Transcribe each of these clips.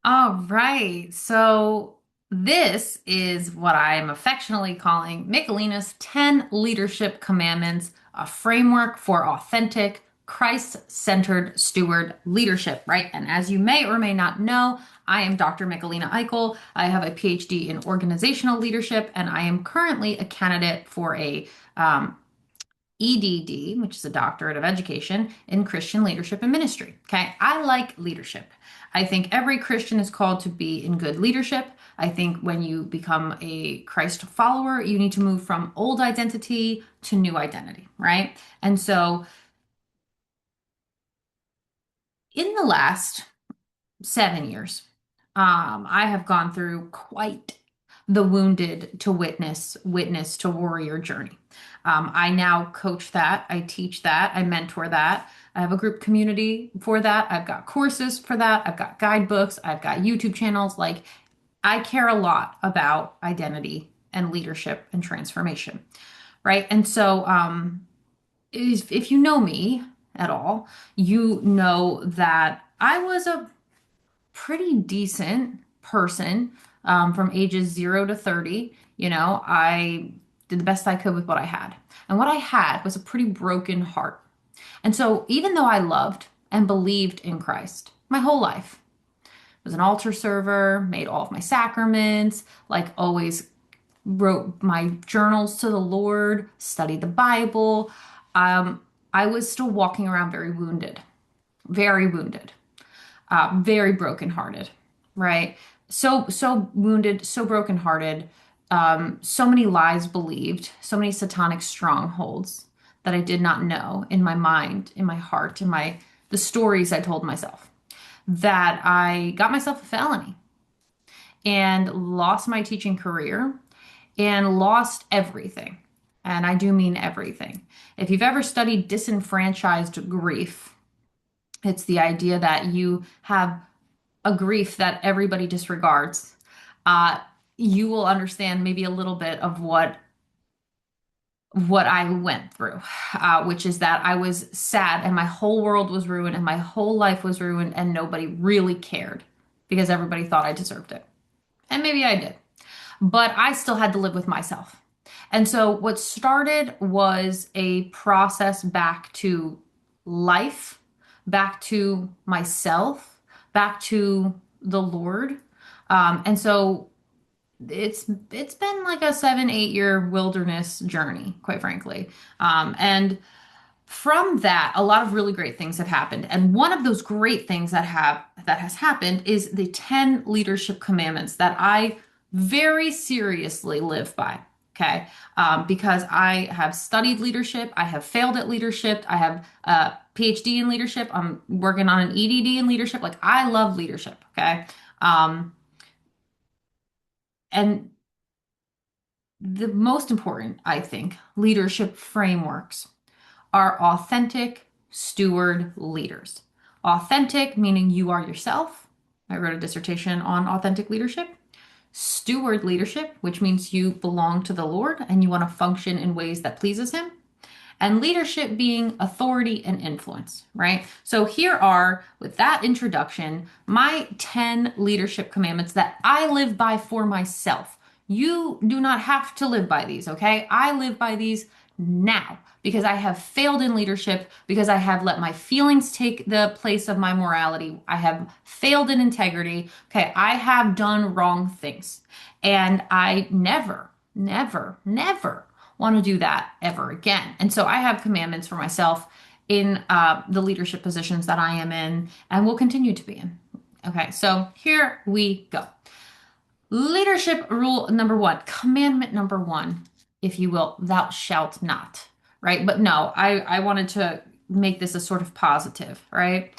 All right. So this is what I am affectionately calling Michelina's 10 Leadership Commandments, a framework for authentic, Christ-centered steward leadership, right? And as you may or may not know, I am Dr. Michelina Eichel. I have a PhD in organizational leadership, and I am currently a candidate for a EDD, which is a doctorate of education in Christian leadership and ministry. Okay. I like leadership. I think every Christian is called to be in good leadership. I think when you become a Christ follower, you need to move from old identity to new identity, right? And so in the last 7 years, I have gone through quite the wounded to witness to warrior journey. I now coach that, I teach that, I mentor that. I have a group community for that. I've got courses for that. I've got guidebooks. I've got YouTube channels. Like, I care a lot about identity and leadership and transformation, right? And so, if you know me at all, you know that I was a pretty decent person from ages 0 to 30. I did the best I could with what I had. And what I had was a pretty broken heart. And so, even though I loved and believed in Christ my whole life, was an altar server, made all of my sacraments, like always wrote my journals to the Lord, studied the Bible, um, I was still walking around very wounded, very brokenhearted, right? So wounded, so brokenhearted, so many lies believed, so many satanic strongholds that I did not know in my mind, in my heart, in my the stories I told myself, that I got myself a felony and lost my teaching career and lost everything. And I do mean everything. If you've ever studied disenfranchised grief, it's the idea that you have a grief that everybody disregards. uh, you will understand maybe a little bit of what I went through, which is that I was sad and my whole world was ruined and my whole life was ruined and nobody really cared because everybody thought I deserved it. And maybe I did, but I still had to live with myself. And so what started was a process back to life, back to myself, back to the Lord. And so it's been like a 7, 8 year wilderness journey, quite frankly. And from that, a lot of really great things have happened. And one of those great things that has happened is the 10 leadership commandments that I very seriously live by. Okay. Because I have studied leadership, I have failed at leadership, I have a PhD in leadership, I'm working on an EDD in leadership. Like, I love leadership. Okay. Um, and the most important, I think, leadership frameworks are authentic steward leaders. Authentic, meaning you are yourself. I wrote a dissertation on authentic leadership. Steward leadership, which means you belong to the Lord and you want to function in ways that pleases him. And leadership being authority and influence, right? So here are, with that introduction, my 10 leadership commandments that I live by for myself. You do not have to live by these, okay? I live by these now because I have failed in leadership, because I have let my feelings take the place of my morality. I have failed in integrity. Okay, I have done wrong things. And I never want to do that ever again. And so I have commandments for myself in the leadership positions that I am in and will continue to be in. Okay, so here we go. Leadership rule number one, commandment number one, if you will, thou shalt not, right? But no, I wanted to make this a sort of positive, right?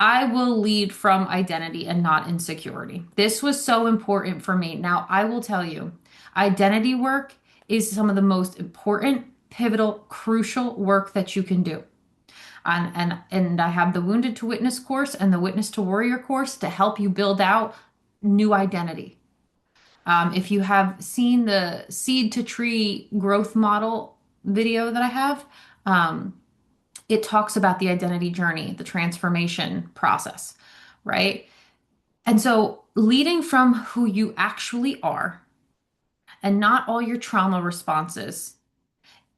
I will lead from identity and not insecurity. This was so important for me. Now, I will tell you, identity work is some of the most important, pivotal, crucial work that you can do. And I have the Wounded to Witness course and the Witness to Warrior course to help you build out new identity. If you have seen the seed to tree growth model video that I have, um, it talks about the identity journey, the transformation process, right? And so leading from who you actually are and not all your trauma responses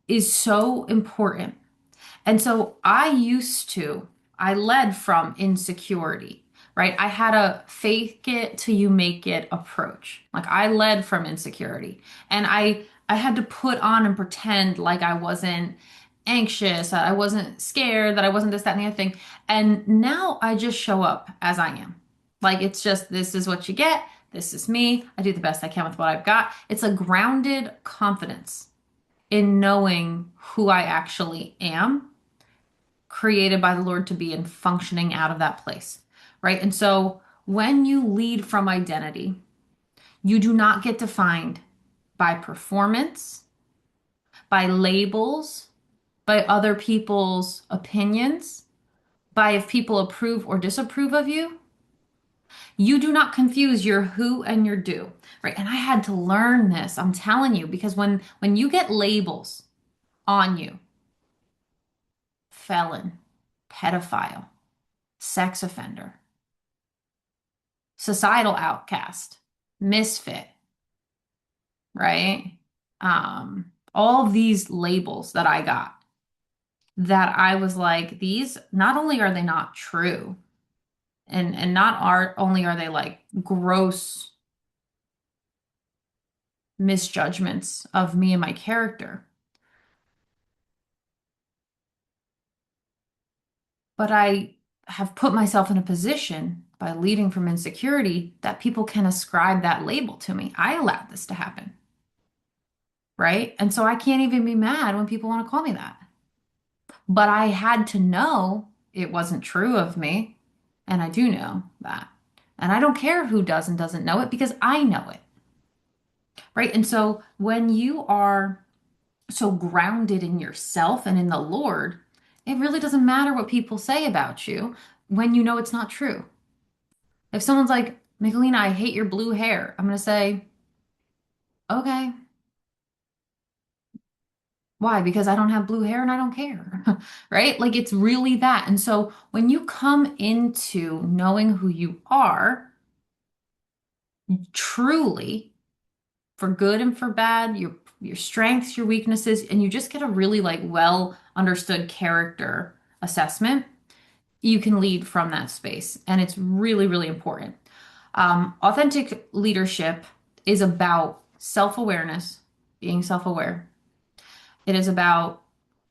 is so important. And so I led from insecurity, right? I had a fake it till you make it approach. Like I led from insecurity. And I had to put on and pretend like I wasn't anxious, that I wasn't scared, that I wasn't this, that, and the other thing. And now I just show up as I am. Like it's just this is what you get. This is me. I do the best I can with what I've got. It's a grounded confidence in knowing who I actually am, created by the Lord to be and functioning out of that place, right? And so when you lead from identity, you do not get defined by performance, by labels, by other people's opinions, by if people approve or disapprove of you. You do not confuse your who and your do, right? And I had to learn this, I'm telling you, because when you get labels on you, felon, pedophile, sex offender, societal outcast, misfit, right? All of these labels that I got, that I was like, these not only are they not true, and not are only are they like gross misjudgments of me and my character, but I have put myself in a position by leading from insecurity that people can ascribe that label to me. I allowed this to happen, right? And so I can't even be mad when people want to call me that. But I had to know it wasn't true of me. And I do know that. And I don't care who does and doesn't know it because I know it. Right. And so when you are so grounded in yourself and in the Lord, it really doesn't matter what people say about you when you know it's not true. If someone's like, Michelina, I hate your blue hair, I'm going to say, okay. Why? Because I don't have blue hair and I don't care, right? Like it's really that. And so when you come into knowing who you are truly, for good and for bad, your strengths, your weaknesses, and you just get a really like well understood character assessment, you can lead from that space. And it's really, really important. Authentic leadership is about self-awareness, being self-aware. It is about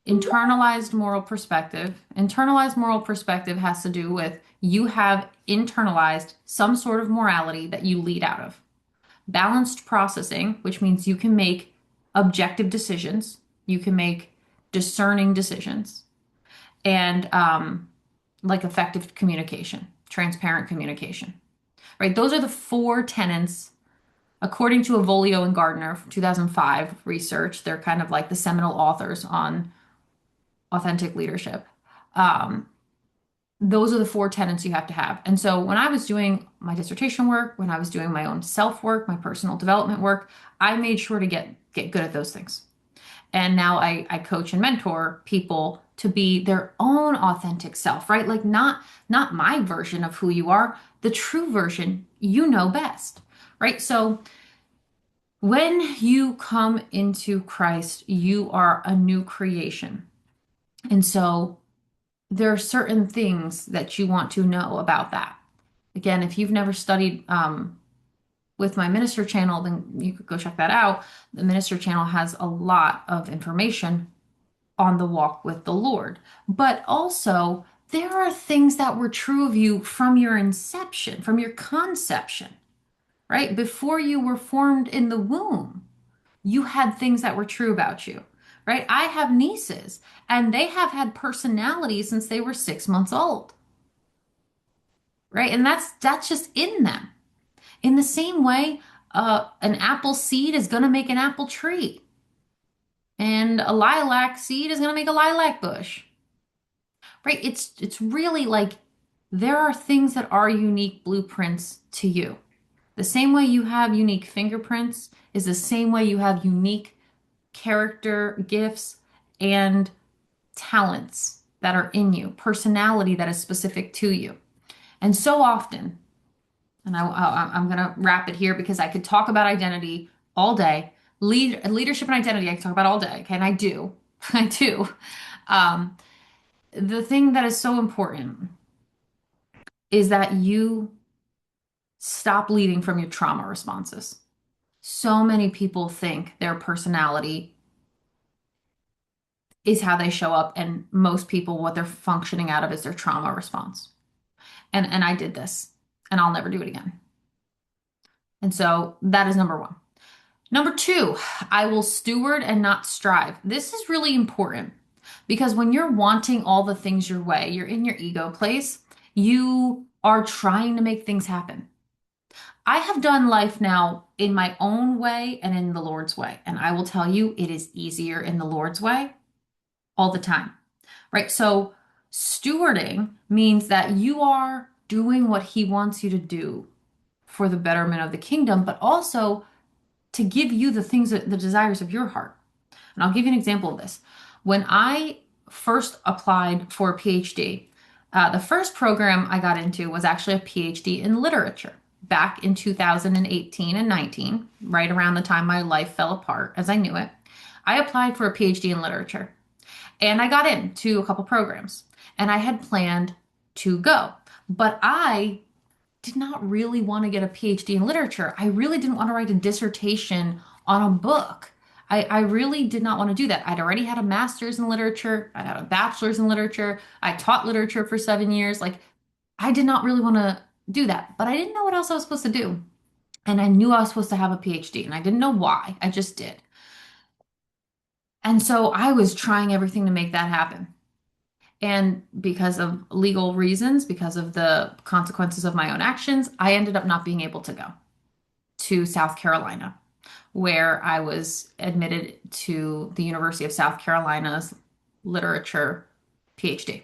internalized moral perspective. Internalized moral perspective has to do with you have internalized some sort of morality that you lead out of. Balanced processing, which means you can make objective decisions, you can make discerning decisions, and like effective communication, transparent communication, right? Those are the four tenets. According to Avolio and Gardner, 2005 research, they're kind of like the seminal authors on authentic leadership. Um, those are the four tenets you have to have. And so when I was doing my dissertation work, when I was doing my own self work, my personal development work, I made sure to get good at those things. And now I coach and mentor people to be their own authentic self, right? Like not my version of who you are, the true version you know best, right? So when you come into Christ, you are a new creation. And so there are certain things that you want to know about that. Again, if you've never studied with my minister channel, then you could go check that out. The minister channel has a lot of information on the walk with the Lord. But also, there are things that were true of you from your inception, from your conception, right? Before you were formed in the womb, you had things that were true about you, right? I have nieces, and they have had personality since they were 6 months old, right? And that's just in them. In the same way, an apple seed is going to make an apple tree, and a lilac seed is going to make a lilac bush, right? It's really like there are things that are unique blueprints to you. The same way you have unique fingerprints is the same way you have unique character, gifts, and talents that are in you, personality that is specific to you. And so often, and I'm going to wrap it here because I could talk about identity all day. Leadership and identity, I can talk about all day. Okay, and I do. I do. Um, the thing that is so important is that you stop leading from your trauma responses. So many people think their personality is how they show up, and most people, what they're functioning out of is their trauma response. And I did this, and I'll never do it again. And so that is number one. Number two, I will steward and not strive. This is really important because when you're wanting all the things your way, you're in your ego place, you are trying to make things happen. I have done life now in my own way and in the Lord's way. And I will tell you, it is easier in the Lord's way all the time, right? So, stewarding means that you are doing what He wants you to do for the betterment of the kingdom, but also to give you the things that the desires of your heart. And I'll give you an example of this. When I first applied for a PhD, the first program I got into was actually a PhD in literature back in 2018 and 19, right around the time my life fell apart as I knew it. I applied for a PhD in literature and I got into a couple programs and I had planned to go. But I did not really want to get a PhD in literature. I really didn't want to write a dissertation on a book. I really did not want to do that. I'd already had a master's in literature. I had a bachelor's in literature. I taught literature for 7 years. Like, I did not really want to do that, but I didn't know what else I was supposed to do. And I knew I was supposed to have a PhD, and I didn't know why. I just did. And so I was trying everything to make that happen. And because of legal reasons, because of the consequences of my own actions, I ended up not being able to go to South Carolina, where I was admitted to the University of South Carolina's literature PhD.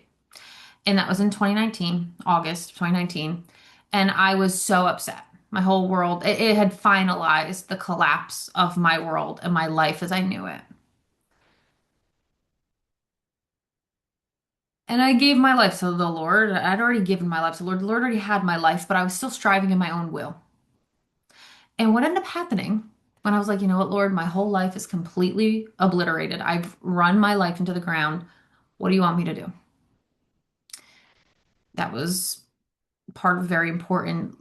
And that was in 2019, August 2019. And I was so upset. My whole world, it had finalized the collapse of my world and my life as I knew it. And I gave my life to the Lord. I'd already given my life to the Lord. The Lord already had my life, but I was still striving in my own will. And what ended up happening when I was like, you know what, Lord, my whole life is completely obliterated. I've run my life into the ground. What do you want me to do? That was part of a very important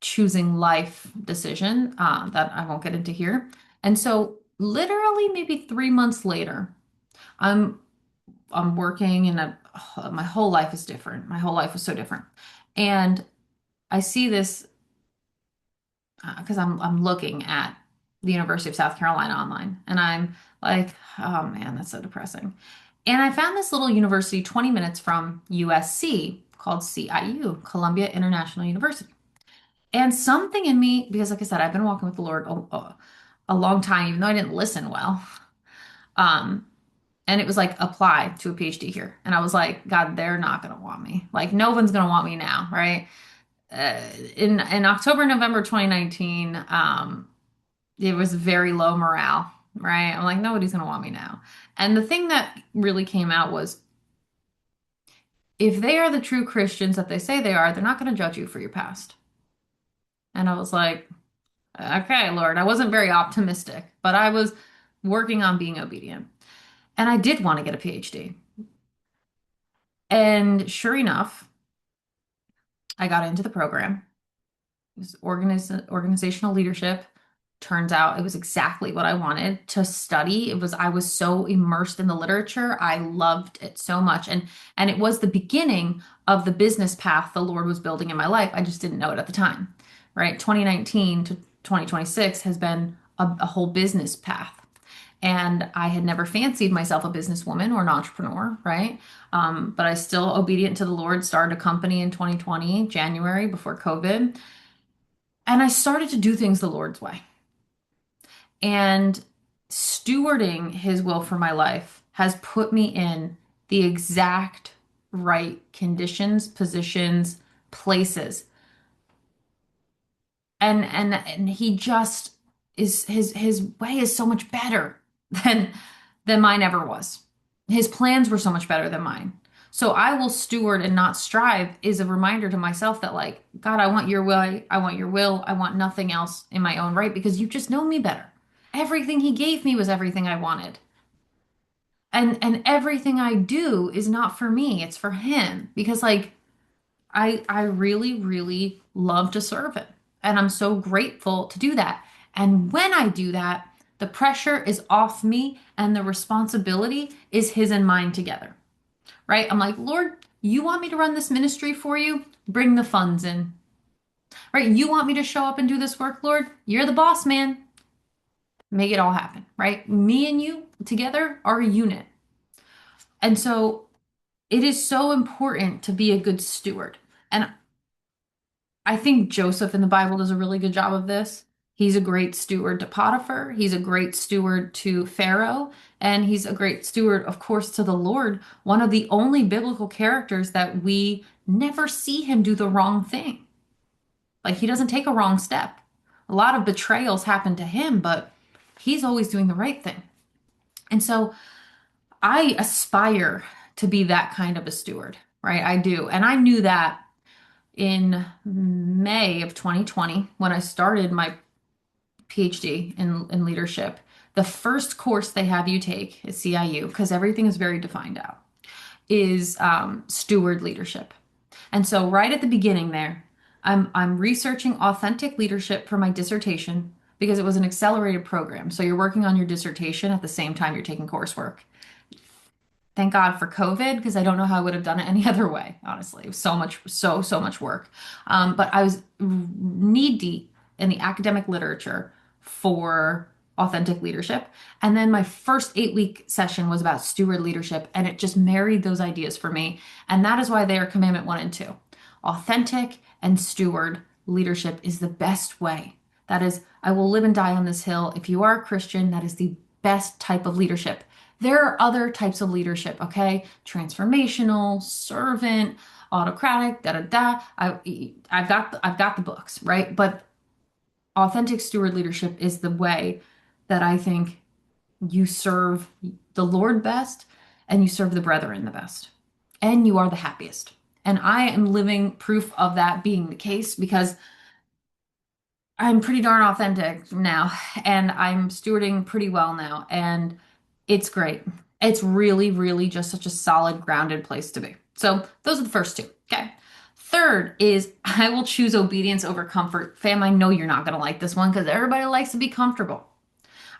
choosing life decision that I won't get into here. And so, literally, maybe 3 months later, I'm I'm working and my whole life is different. My whole life was so different. And I see this because I'm looking at the University of South Carolina online and I'm like, oh man, that's so depressing. And I found this little university 20 minutes from USC called CIU, Columbia International University. And something in me, because like I said, I've been walking with the Lord a long time, even though I didn't listen well. Um, and it was like apply to a PhD here. And I was like, God, they're not going to want me. Like no one's going to want me now, right? In October, November 2019, it was very low morale, right? I'm like, nobody's going to want me now. And the thing that really came out was if they are the true Christians that they say they are, they're not going to judge you for your past. And I was like, okay, Lord, I wasn't very optimistic, but I was working on being obedient. And I did want to get a PhD. And sure enough, I got into the program. It was organizational leadership. Turns out it was exactly what I wanted to study. I was so immersed in the literature. I loved it so much. And it was the beginning of the business path the Lord was building in my life. I just didn't know it at the time, right? 2019 to 2026 has been a whole business path. And I had never fancied myself a businesswoman or an entrepreneur, right? But I still obedient to the Lord, started a company in 2020, January before COVID. And I started to do things the Lord's way. And stewarding his will for my life has put me in the exact right conditions, positions, places. And he just is his way is so much better than mine ever was. His plans were so much better than mine. So I will steward and not strive is a reminder to myself that like, God, I want your will. I want your will. I want nothing else in my own right because you just know me better. Everything he gave me was everything I wanted. And everything I do is not for me, it's for him because like I really really love to serve him. And I'm so grateful to do that. And when I do that, the pressure is off me and the responsibility is his and mine together. Right? I'm like, Lord, you want me to run this ministry for you? Bring the funds in. Right? You want me to show up and do this work, Lord? You're the boss, man. Make it all happen. Right? Me and you together are a unit. And so it is so important to be a good steward. And I think Joseph in the Bible does a really good job of this. He's a great steward to Potiphar. He's a great steward to Pharaoh. And he's a great steward, of course, to the Lord. One of the only biblical characters that we never see him do the wrong thing. Like he doesn't take a wrong step. A lot of betrayals happen to him, but he's always doing the right thing. And so I aspire to be that kind of a steward, right? I do. And I knew that in May of 2020 when I started my PhD in leadership. The first course they have you take is CIU because everything is very defined out, is steward leadership. And so right at the beginning there, I'm researching authentic leadership for my dissertation because it was an accelerated program. So you're working on your dissertation at the same time you're taking coursework. Thank God for COVID because I don't know how I would have done it any other way, honestly. It was so much, so much work. But I was knee deep in the academic literature for authentic leadership. And then my first 8 week session was about steward leadership, and it just married those ideas for me. And that is why they are commandment one and two. Authentic and steward leadership is the best way. That is, I will live and die on this hill. If you are a Christian, that is the best type of leadership. There are other types of leadership, okay? Transformational, servant, autocratic, da da da. I've got the books, right? But authentic steward leadership is the way that I think you serve the Lord best and you serve the brethren the best. And you are the happiest. And I am living proof of that being the case because I'm pretty darn authentic now and I'm stewarding pretty well now. And it's great. It's really, really just such a solid, grounded place to be. So those are the first two. Okay. Third is I will choose obedience over comfort. Fam, I know you're not going to like this one because everybody likes to be comfortable.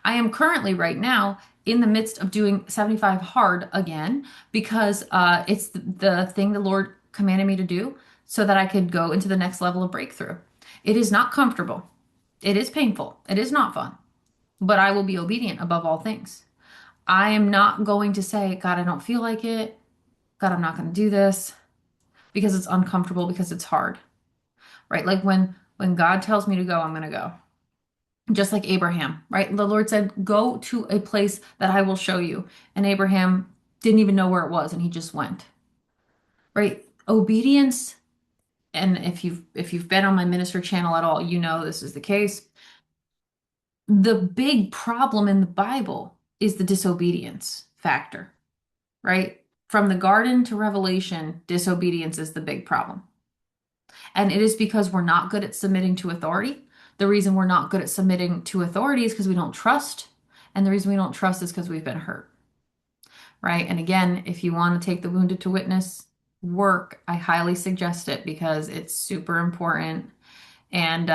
I am currently right now in the midst of doing 75 hard again because it's the thing the Lord commanded me to do so that I could go into the next level of breakthrough. It is not comfortable. It is painful. It is not fun, but I will be obedient above all things. I am not going to say, God, I don't feel like it. God, I'm not going to do this because it's uncomfortable, because it's hard, right? Like when God tells me to go, I'm going to go. Just like Abraham, right? The Lord said, go to a place that I will show you. And Abraham didn't even know where it was and he just went, right? Obedience. And if you've been on my minister channel at all, you know this is the case. The big problem in the Bible is the disobedience factor, right? From the garden to Revelation, disobedience is the big problem. And it is because we're not good at submitting to authority. The reason we're not good at submitting to authority is because we don't trust. And the reason we don't trust is because we've been hurt, right? And again, if you want to take the wounded to witness work, I highly suggest it because it's super important. And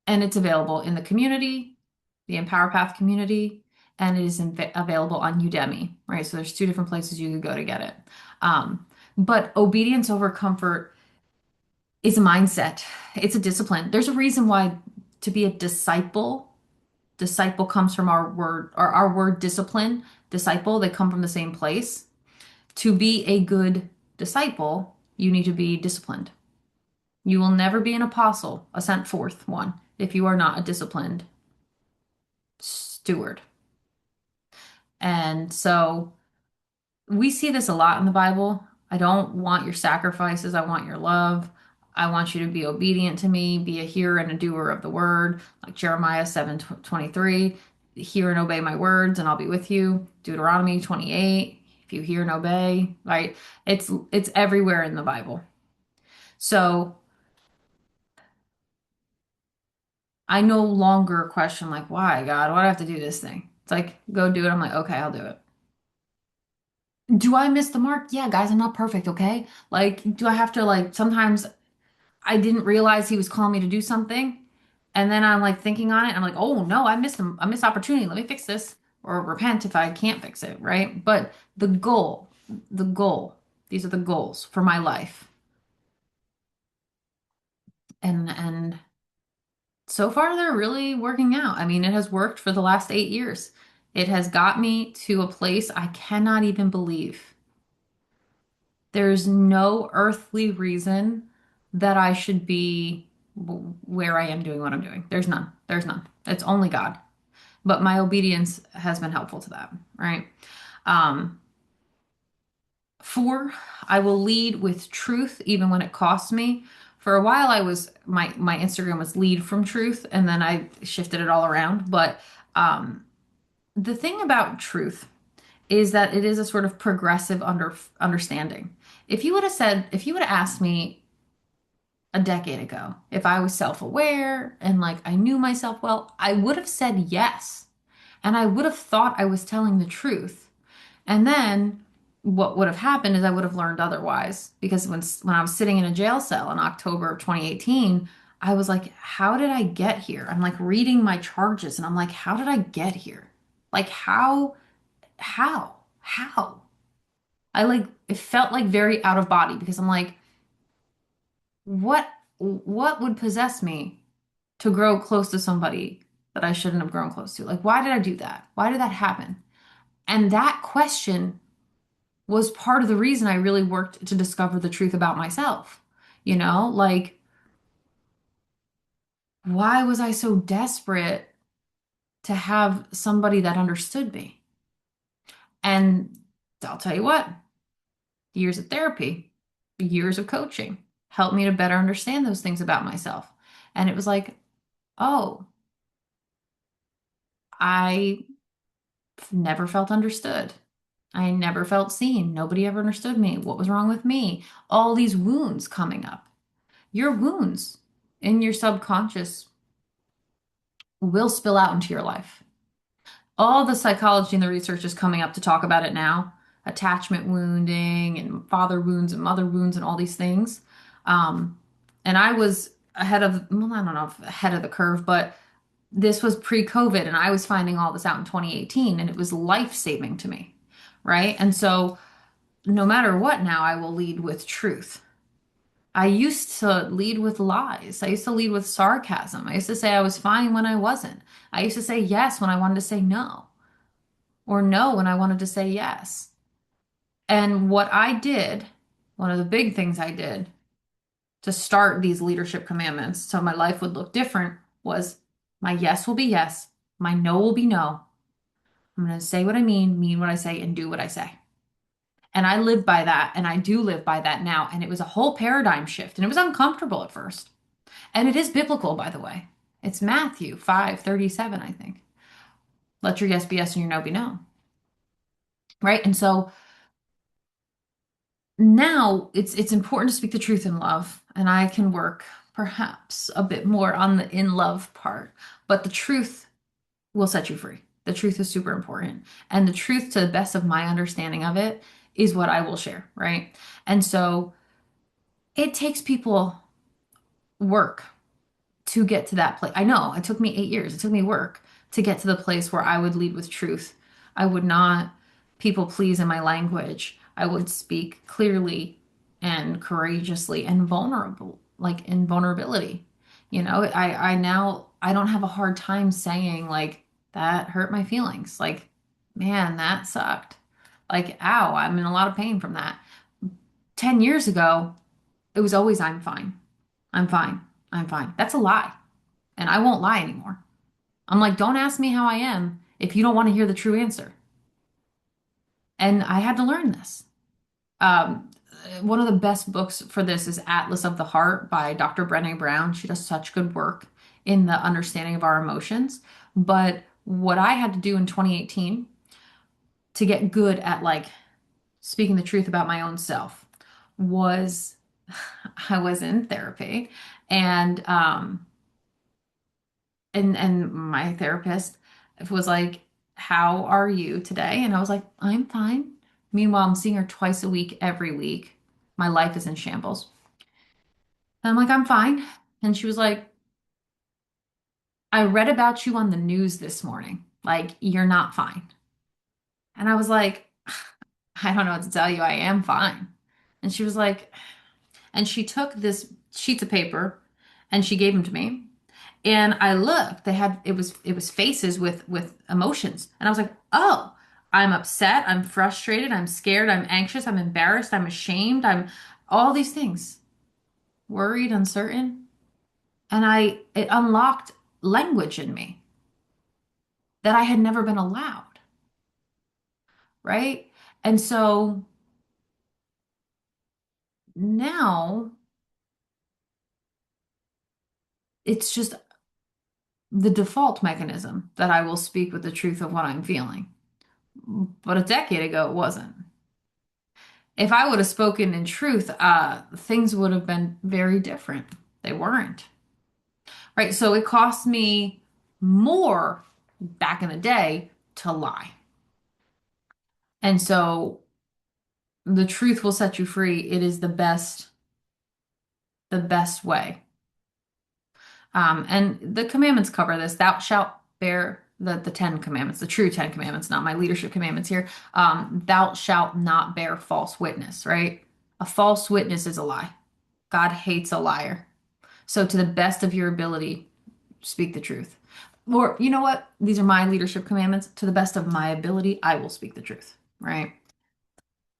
and it's available in the community, the EmpowerPath community, and it is available on Udemy, right? So there's two different places you could go to get it. But obedience over comfort is a mindset. It's a discipline. There's a reason why to be a disciple, disciple comes from our word discipline, disciple, they come from the same place. To be a good disciple, you need to be disciplined. You will never be an apostle, a sent forth one, if you are not a disciplined steward. And so we see this a lot in the Bible. I don't want your sacrifices. I want your love. I want you to be obedient to me, be a hearer and a doer of the word, like Jeremiah 7:23. Hear and obey my words, and I'll be with you. Deuteronomy 28. If you hear and obey, right? It's everywhere in the Bible. So I no longer question like, why, God? Why do I have to do this thing? It's like, go do it. I'm like, okay, I'll do it. Do I miss the mark? Yeah, guys, I'm not perfect, okay? Like, do I have to like sometimes I didn't realize he was calling me to do something, and then I'm like thinking on it. I'm like, oh no, I missed opportunity. Let me fix this or repent if I can't fix it, right? But the goal, these are the goals for my life, and so far they're really working out. I mean, it has worked for the last 8 years. It has got me to a place I cannot even believe. There's no earthly reason that I should be where I am doing what I'm doing. There's none. There's none. It's only God. But my obedience has been helpful to that, right? Um, 4, I will lead with truth even when it costs me. For a while, I was my Instagram was lead from truth, and then I shifted it all around. But um, the thing about truth is that it is a sort of progressive understanding. If you would have asked me a decade ago if I was self-aware and like I knew myself well, I would have said yes. And I would have thought I was telling the truth. And then what would have happened is I would have learned otherwise. Because when I was sitting in a jail cell in October of 2018, I was like, how did I get here? I'm like reading my charges and I'm like, how did I get here? Like how? I like it felt like very out of body because I'm like, what what would possess me to grow close to somebody that I shouldn't have grown close to? Like, why did I do that? Why did that happen? And that question was part of the reason I really worked to discover the truth about myself. Like, why was I so desperate to have somebody that understood me? And I'll tell you what, years of therapy, years of coaching helped me to better understand those things about myself. And it was like, oh, I never felt understood. I never felt seen. Nobody ever understood me. What was wrong with me? All these wounds coming up. Your wounds in your subconscious will spill out into your life. All the psychology and the research is coming up to talk about it now. Attachment wounding and father wounds and mother wounds and all these things. Um, and I was ahead of, well, I don't know if ahead of the curve, but this was pre-COVID and I was finding all this out in 2018 and it was life-saving to me, right? And so no matter what now, I will lead with truth. I used to lead with lies. I used to lead with sarcasm. I used to say I was fine when I wasn't. I used to say yes when I wanted to say no, or no when I wanted to say yes. And what I did, one of the big things I did to start these leadership commandments so my life would look different was my yes will be yes, my no will be no. I'm going to say what I mean what I say, and do what I say. And I live by that, and I do live by that now. And it was a whole paradigm shift, and it was uncomfortable at first. And it is biblical, by the way. It's Matthew 5:37, I think. Let your yes be yes and your no be no. Right? And so now it's important to speak the truth in love, and I can work perhaps a bit more on the in love part, but the truth will set you free. The truth is super important. And the truth, to the best of my understanding of it, is what I will share, right? And so it takes people work to get to that place. I know it took me 8 years. It took me work to get to the place where I would lead with truth. I would not people please in my language. I would speak clearly and courageously and vulnerable, like in vulnerability. I now I don't have a hard time saying like that hurt my feelings. Like, man, that sucked. Like, ow, I'm in a lot of pain from that. 10 years ago, it was always I'm fine. I'm fine. I'm fine. That's a lie. And I won't lie anymore. I'm like, don't ask me how I am if you don't want to hear the true answer. And I had to learn this. Um, One of the best books for this is Atlas of the Heart by Dr. Brené Brown. She does such good work in the understanding of our emotions. But what I had to do in 2018 to get good at like speaking the truth about my own self was I was in therapy and and my therapist was like, "How are you today?" And I was like, "I'm fine." Meanwhile, I'm seeing her twice a week every week. My life is in shambles. And I'm like, "I'm fine." And she was like, "I read about you on the news this morning. Like, you're not fine." And I was like, "I don't know what to tell you. I am fine." And she was like, and she took this sheets of paper and she gave them to me. And I looked, it was faces with emotions. And I was like, "Oh, I'm upset, I'm frustrated, I'm scared, I'm anxious, I'm embarrassed, I'm ashamed, I'm all these things. Worried, uncertain." And it unlocked language in me that I had never been allowed, right? And so now it's just the default mechanism that I will speak with the truth of what I'm feeling. But a decade ago, it wasn't. If I would have spoken in truth, things would have been very different. They weren't. Right? So it cost me more back in the day to lie. And so the truth will set you free. It is the best way. And the commandments cover this. Thou shalt bear the Ten Commandments, the true Ten Commandments, not my leadership commandments here. Thou shalt not bear false witness, right? A false witness is a lie. God hates a liar. So, to the best of your ability, speak the truth. Or, you know what? These are my leadership commandments. To the best of my ability, I will speak the truth, right?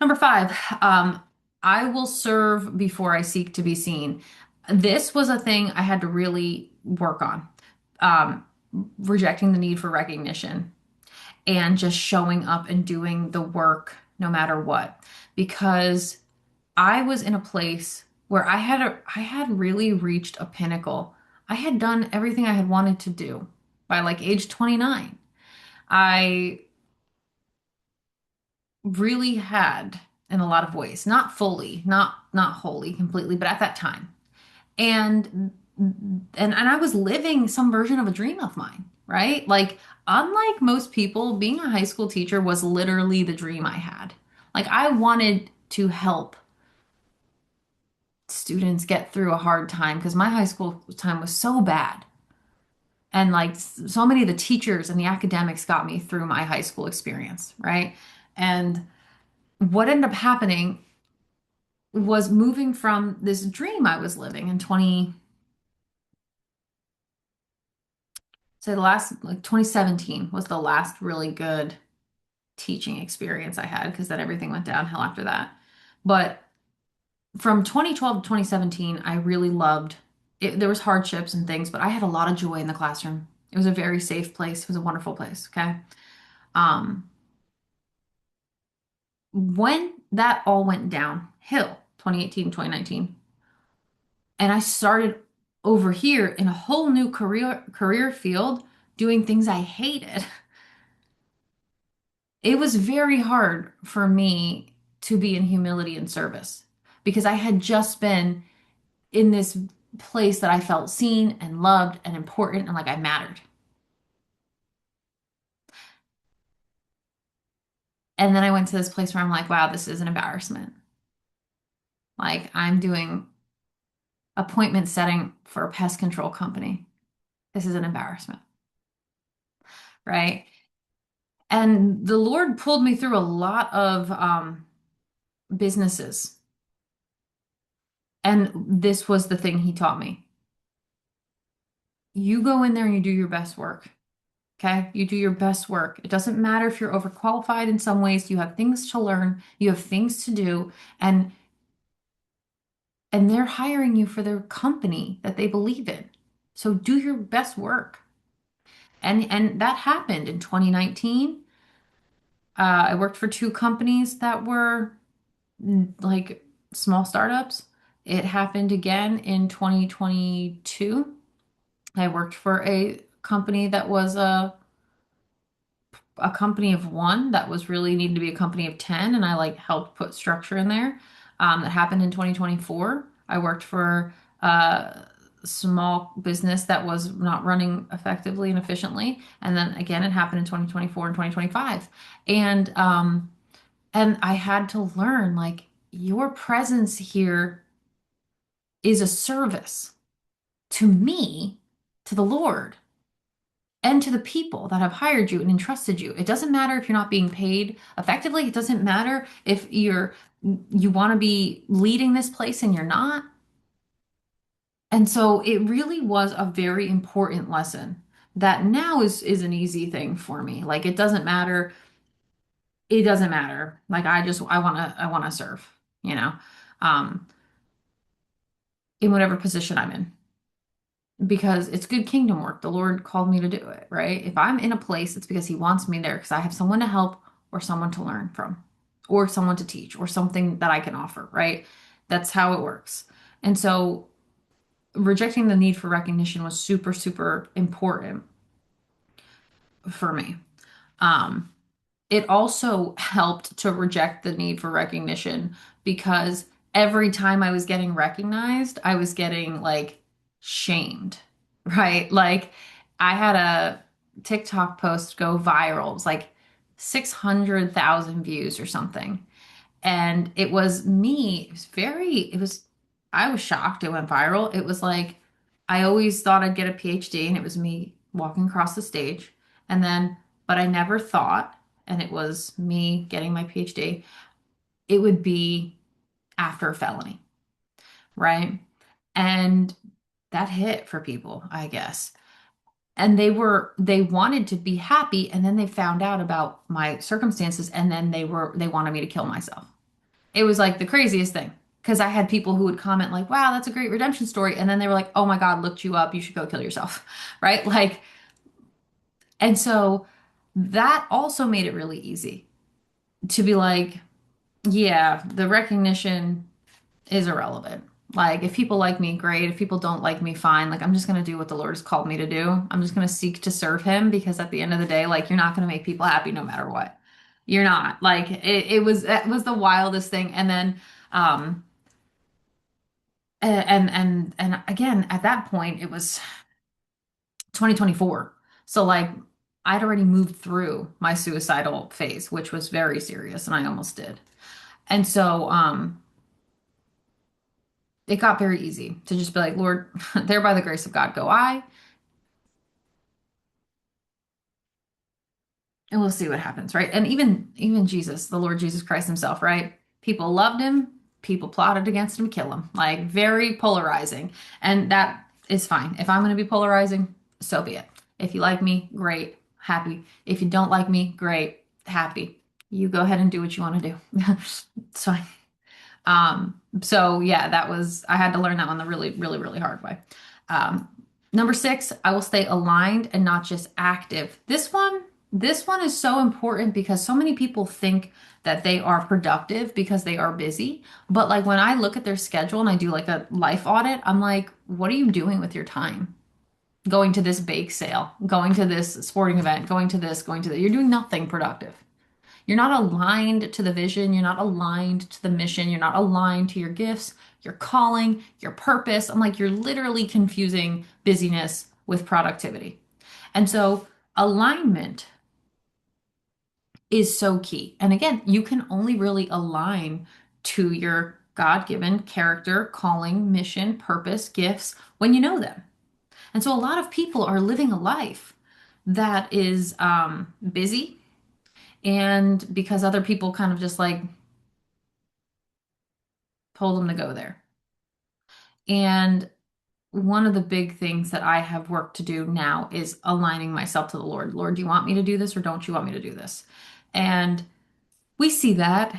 Number five, I will serve before I seek to be seen. This was a thing I had to really work on. Um, Rejecting the need for recognition and just showing up and doing the work no matter what. Because I was in a place where I had really reached a pinnacle. I had done everything I had wanted to do by like age 29. I really had in a lot of ways, not fully, not wholly, completely, but at that time. And and I was living some version of a dream of mine, right? Like unlike most people, being a high school teacher was literally the dream I had. Like I wanted to help students get through a hard time because my high school time was so bad. And like so many of the teachers and the academics got me through my high school experience, right? And what ended up happening was moving from this dream I was living in 20, say the last, like 2017 was the last really good teaching experience I had because then everything went downhill after that. But from 2012 to 2017, I really loved it. There was hardships and things, but I had a lot of joy in the classroom. It was a very safe place. It was a wonderful place. Okay. Um, when that all went downhill, 2018, 2019, and I started over here in a whole new career field doing things I hated. It was very hard for me to be in humility and service because I had just been in this place that I felt seen and loved and important and like I mattered. And then I went to this place where I'm like, wow, this is an embarrassment. Like I'm doing appointment setting for a pest control company. This is an embarrassment, right? And the Lord pulled me through a lot of businesses. And this was the thing he taught me. You go in there and you do your best work. Okay? You do your best work. It doesn't matter if you're overqualified in some ways. You have things to learn, you have things to do, and they're hiring you for their company that they believe in. So do your best work. And that happened in 2019. I worked for two companies that were like small startups. It happened again in 2022. I worked for a company that was a a company of one that was really needed to be a company of 10, and I like helped put structure in there. That happened in 2024. I worked for a small business that was not running effectively and efficiently. And then again, it happened in 2024 and 2025. And I had to learn like your presence here is a service to me, to the Lord, and to the people that have hired you and entrusted you. It doesn't matter if you're not being paid effectively. It doesn't matter if you want to be leading this place and you're not. And so it really was a very important lesson that now is an easy thing for me. Like it doesn't matter. It doesn't matter. Like I want to serve, you know, um, in whatever position I'm in. Because it's good kingdom work. The Lord called me to do it, right? If I'm in a place, it's because He wants me there because I have someone to help or someone to learn from or someone to teach or something that I can offer, right? That's how it works. And so rejecting the need for recognition was super, super important for me. Um, it also helped to reject the need for recognition because every time I was getting recognized, I was getting like shamed, right? Like I had a TikTok post go viral. It was like 600,000 views or something. And it was me. I was shocked it went viral. It was like, I always thought I'd get a PhD, and it was me walking across the stage. And then, but I never thought, and it was me getting my PhD, it would be after a felony, right? And that hit for people, I guess. And they wanted to be happy, and then they found out about my circumstances, and then they wanted me to kill myself. It was like the craziest thing because I had people who would comment like, "Wow, that's a great redemption story," and then they were like, "Oh my God, looked you up. You should go kill yourself," right? Like, and so that also made it really easy to be like, "Yeah, the recognition is irrelevant. Like, if people like me, great. If people don't like me, fine. Like, I'm just gonna do what the Lord has called me to do. I'm just gonna seek to serve Him because at the end of the day, like, you're not gonna make people happy no matter what. You're not. Like, it was the wildest thing, and then." Um, and again, at that point, it was 2024. So like I'd already moved through my suicidal phase, which was very serious, and I almost did. And so it got very easy to just be like, Lord, there by the grace of God go I, and we'll see what happens, right? And even Jesus, the Lord Jesus Christ himself, right? People loved him, people plotted against him, kill him. Like very polarizing. And that is fine. If I'm going to be polarizing, so be it. If you like me, great, happy. If you don't like me, great, happy. You go ahead and do what you want to do. It's fine. So yeah, I had to learn that one the really, really, really hard way. Um, Number six, I will stay aligned and not just active. This one is so important because so many people think that they are productive because they are busy. But like when I look at their schedule and I do like a life audit, I'm like, what are you doing with your time? Going to this bake sale, going to this sporting event, going to this, going to that. You're doing nothing productive. You're not aligned to the vision. You're not aligned to the mission. You're not aligned to your gifts, your calling, your purpose. I'm like, you're literally confusing busyness with productivity. And so alignment is so key. And again, you can only really align to your God-given character, calling, mission, purpose, gifts when you know them. And so a lot of people are living a life that is busy, and because other people kind of just like told them to go there. And one of the big things that I have worked to do now is aligning myself to the Lord. Lord, do you want me to do this or don't you want me to do this? And we see that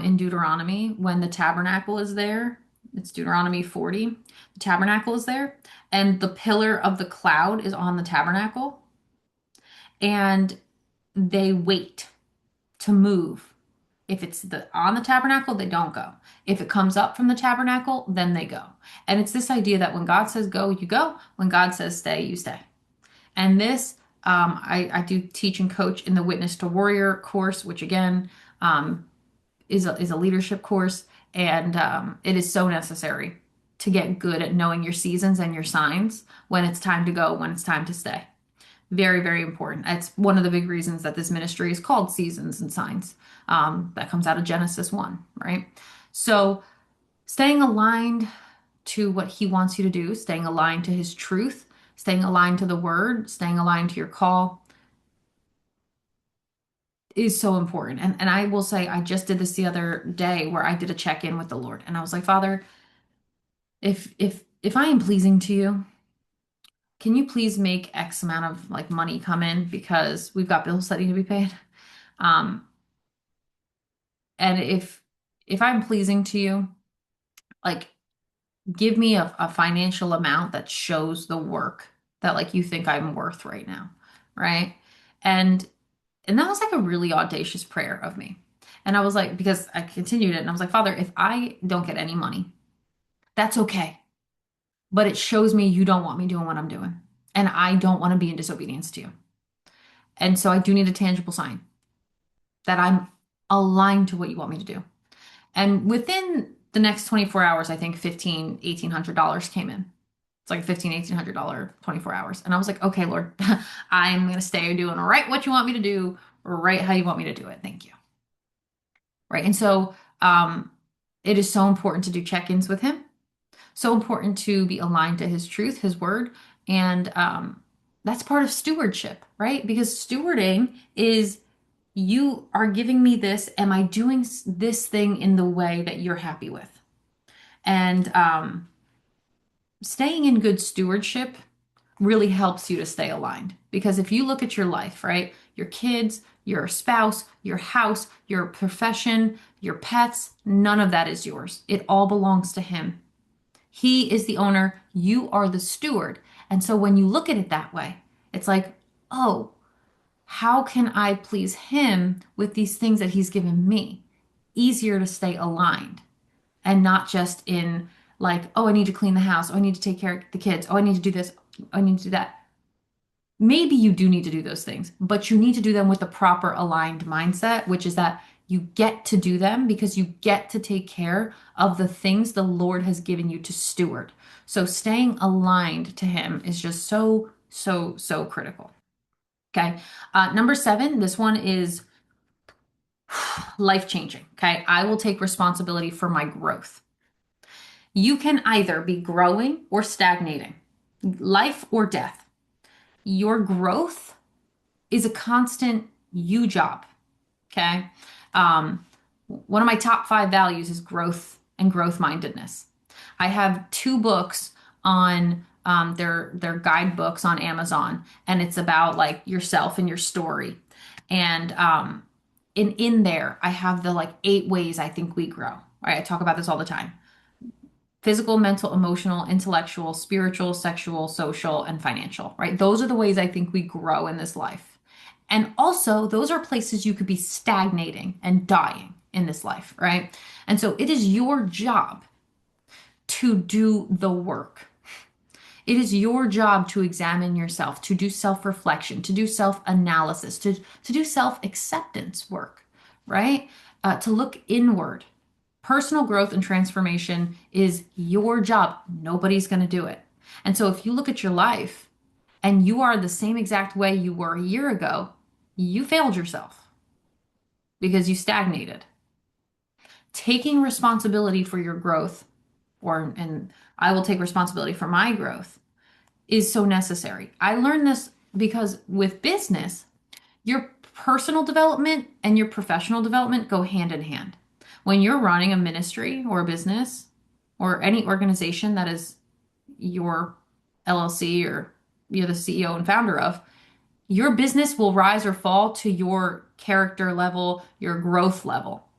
in Deuteronomy when the tabernacle is there. It's Deuteronomy 40. The tabernacle is there, and the pillar of the cloud is on the tabernacle, and they wait to move. If it's on the tabernacle, they don't go. If it comes up from the tabernacle, then they go. And it's this idea that when God says go, you go. When God says stay, you stay. And this I do teach and coach in the Witness to Warrior course, which again um, is a leadership course, and it is so necessary to get good at knowing your seasons and your signs when it's time to go, when it's time to stay. Very, very important. It's one of the big reasons that this ministry is called Seasons and Signs. That comes out of Genesis 1, right? So staying aligned to what he wants you to do, staying aligned to his truth, staying aligned to the word, staying aligned to your call is so important. And I will say, I just did this the other day where I did a check-in with the Lord. And I was like, Father, if I am pleasing to you, can you please make X amount of like money come in because we've got bills that need to be paid? Um, and if I'm pleasing to you, like give me a financial amount that shows the work that like you think I'm worth right now, right? And and that was like a really audacious prayer of me. And I was like, because I continued it and I was like, Father, if I don't get any money, that's okay. But it shows me you don't want me doing what I'm doing. And I don't want to be in disobedience to you. And so I do need a tangible sign that I'm aligned to what you want me to do. And within the next 24 hours, I think 15, $1,800 came in. It's like $1,800, 24 hours. And I was like, okay, Lord, I'm going to stay doing right what you want me to do, right how you want me to do it. Thank you. Right. And so it is so important to do check-ins with him. So important to be aligned to his truth, his word. And that's part of stewardship, right? Because stewarding is you are giving me this. Am I doing this thing in the way that you're happy with? And staying in good stewardship really helps you to stay aligned. Because if you look at your life, right? Your kids, your spouse, your house, your profession, your pets, none of that is yours. It all belongs to him. He is the owner, you are the steward. And so when you look at it that way, it's like, oh, how can I please him with these things that he's given me? Easier to stay aligned and not just in like, oh, I need to clean the house. Oh, I need to take care of the kids. Oh, I need to do this. Oh, I need to do that. Maybe you do need to do those things, but you need to do them with the proper aligned mindset, which is that you get to do them because you get to take care of the things the Lord has given you to steward. So staying aligned to him is just so, so, so critical. Okay. Number 7, this one is life changing. Okay. I will take responsibility for my growth. You can either be growing or stagnating, life or death. Your growth is a constant you job. Okay. Um, One of my top 5 values is growth and growth mindedness. I have 2 books on their guidebooks on Amazon, and it's about like yourself and your story. And in there, I have the like 8 ways I think we grow. Right, I talk about this all the time: physical, mental, emotional, intellectual, spiritual, sexual, social, and financial. Right, those are the ways I think we grow in this life. And also, those are places you could be stagnating and dying in this life, right? And so it is your job to do the work. It is your job to examine yourself, to do self-reflection, to do self-analysis, to do self-acceptance work, right? To look inward. Personal growth and transformation is your job. Nobody's going to do it. And so if you look at your life and you are the same exact way you were a year ago, you failed yourself because you stagnated. Taking responsibility for your growth, and I will take responsibility for my growth, is so necessary. I learned this because with business, your personal development and your professional development go hand in hand. When you're running a ministry or a business or any organization that is your LLC or you're the CEO and founder of, your business will rise or fall to your character level, your growth level.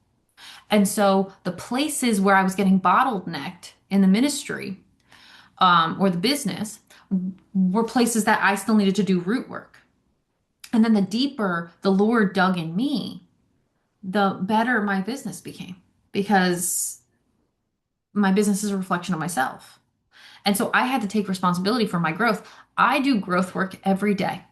And so the places where I was getting bottlenecked in the ministry or the business were places that I still needed to do root work. And then the deeper the Lord dug in me, the better my business became because my business is a reflection of myself. And so I had to take responsibility for my growth. I do growth work every day.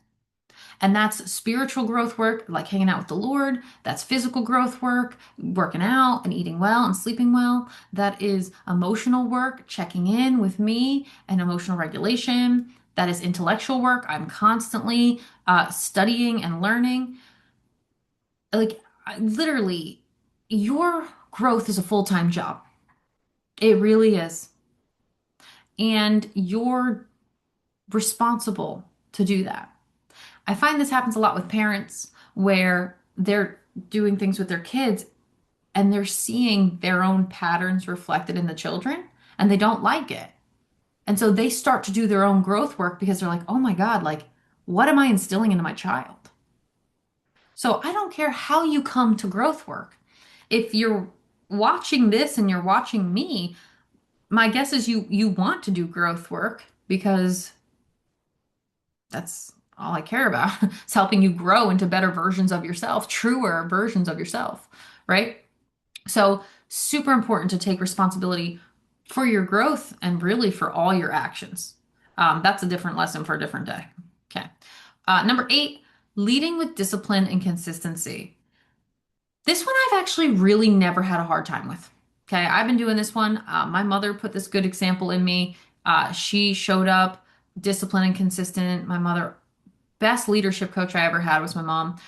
And that's spiritual growth work, like hanging out with the Lord. That's physical growth work, working out and eating well and sleeping well. That is emotional work, checking in with me and emotional regulation. That is intellectual work. I'm constantly studying and learning. Like, literally, your growth is a full-time job. It really is. And you're responsible to do that. I find this happens a lot with parents where they're doing things with their kids and they're seeing their own patterns reflected in the children and they don't like it. And so they start to do their own growth work because they're like, oh my God, like, what am I instilling into my child? So I don't care how you come to growth work. If you're watching this and you're watching me, my guess is you want to do growth work because that's all I care about. It's helping you grow into better versions of yourself, truer versions of yourself, right? So, super important to take responsibility for your growth and really for all your actions. That's a different lesson for a different day. Okay. Number 8, leading with discipline and consistency. This one I've actually really never had a hard time with. Okay. I've been doing this one. My mother put this good example in me. She showed up disciplined and consistent. My mother, best leadership coach I ever had was my mom,